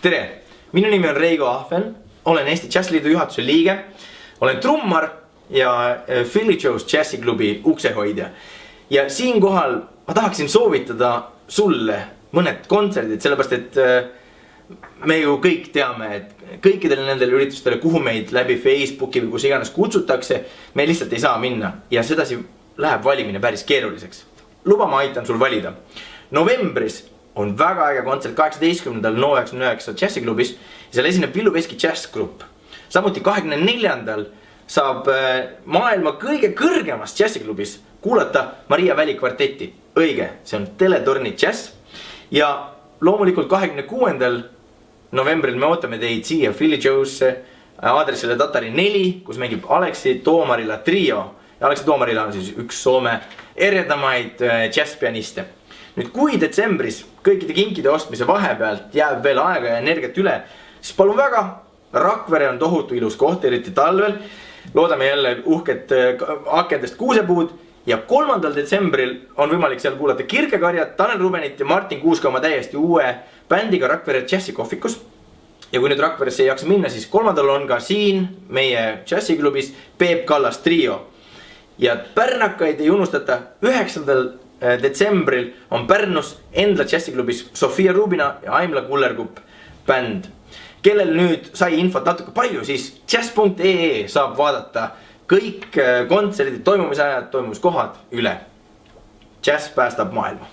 Tere, minu nimi on Reigo Ahven, olen Eesti Jazziliidu juhatuse liige, olen trummar ja Philly Joe's Jazziklubi uksehoidja. Ja siinkohal ma tahaksin soovitada sulle mõned kontserdid, sellepärast et me ju kõik teame, et kõikidele nendele üritustele, kuhu meid läbi Facebooki või kus iganes kutsutakse, me lihtsalt ei saa minna ja sedasi läheb valimine päris keeruliseks. Luba, ma aitan sul valida. Novembris on väga äge kontsert 18. No99 Jazziklubis ja seal esineb Villu Veski Jazzgrupp. Samuti 24. saab maailma kõige kõrgemas Jazziklubis kuulata Maria Väli kvartetti. Õige, see on Teletorni Jazz. Ja loomulikult 26. novembril me ootame teid siia Philly Joe's aadressile Tatari 4, kus mängib Aleksi Toomarila trio. Ja Aleksi Toomarila on siis üks Soome eredamaid jazzpianiste. Nüüd kui detsembris kõikide kinkide ostmise vahepealt jääb veel aega ja energiat üle, siis palun väga, Rakvere on tohutu ilus koht, eriti talvel. Loodame jälle uhket akendest kuusepuud ja 3. detsembril on võimalik seal kuulata Kirkekarjat, Tanel Rubenit ja Martin Kuuska oma täiesti uue bändiga Rakvere Jazzikohvikus. Ja kui nüüd Rakveresse ei jaksa minna, siis 3. on ka siin meie Jazziklubis Peep Kallas trio. Ja pärnakaid ei unustata, 9. detsembril on Pärnus Endla Jazziklubis Sofia Rubina ja Aimla Kullerkupp bänd. Kellel nüüd sai infot natuke palju, siis jazz.ee saab vaadata kõik kontserdid, toimumisajad, toimumiskohad üle. Jazz päästab maailma.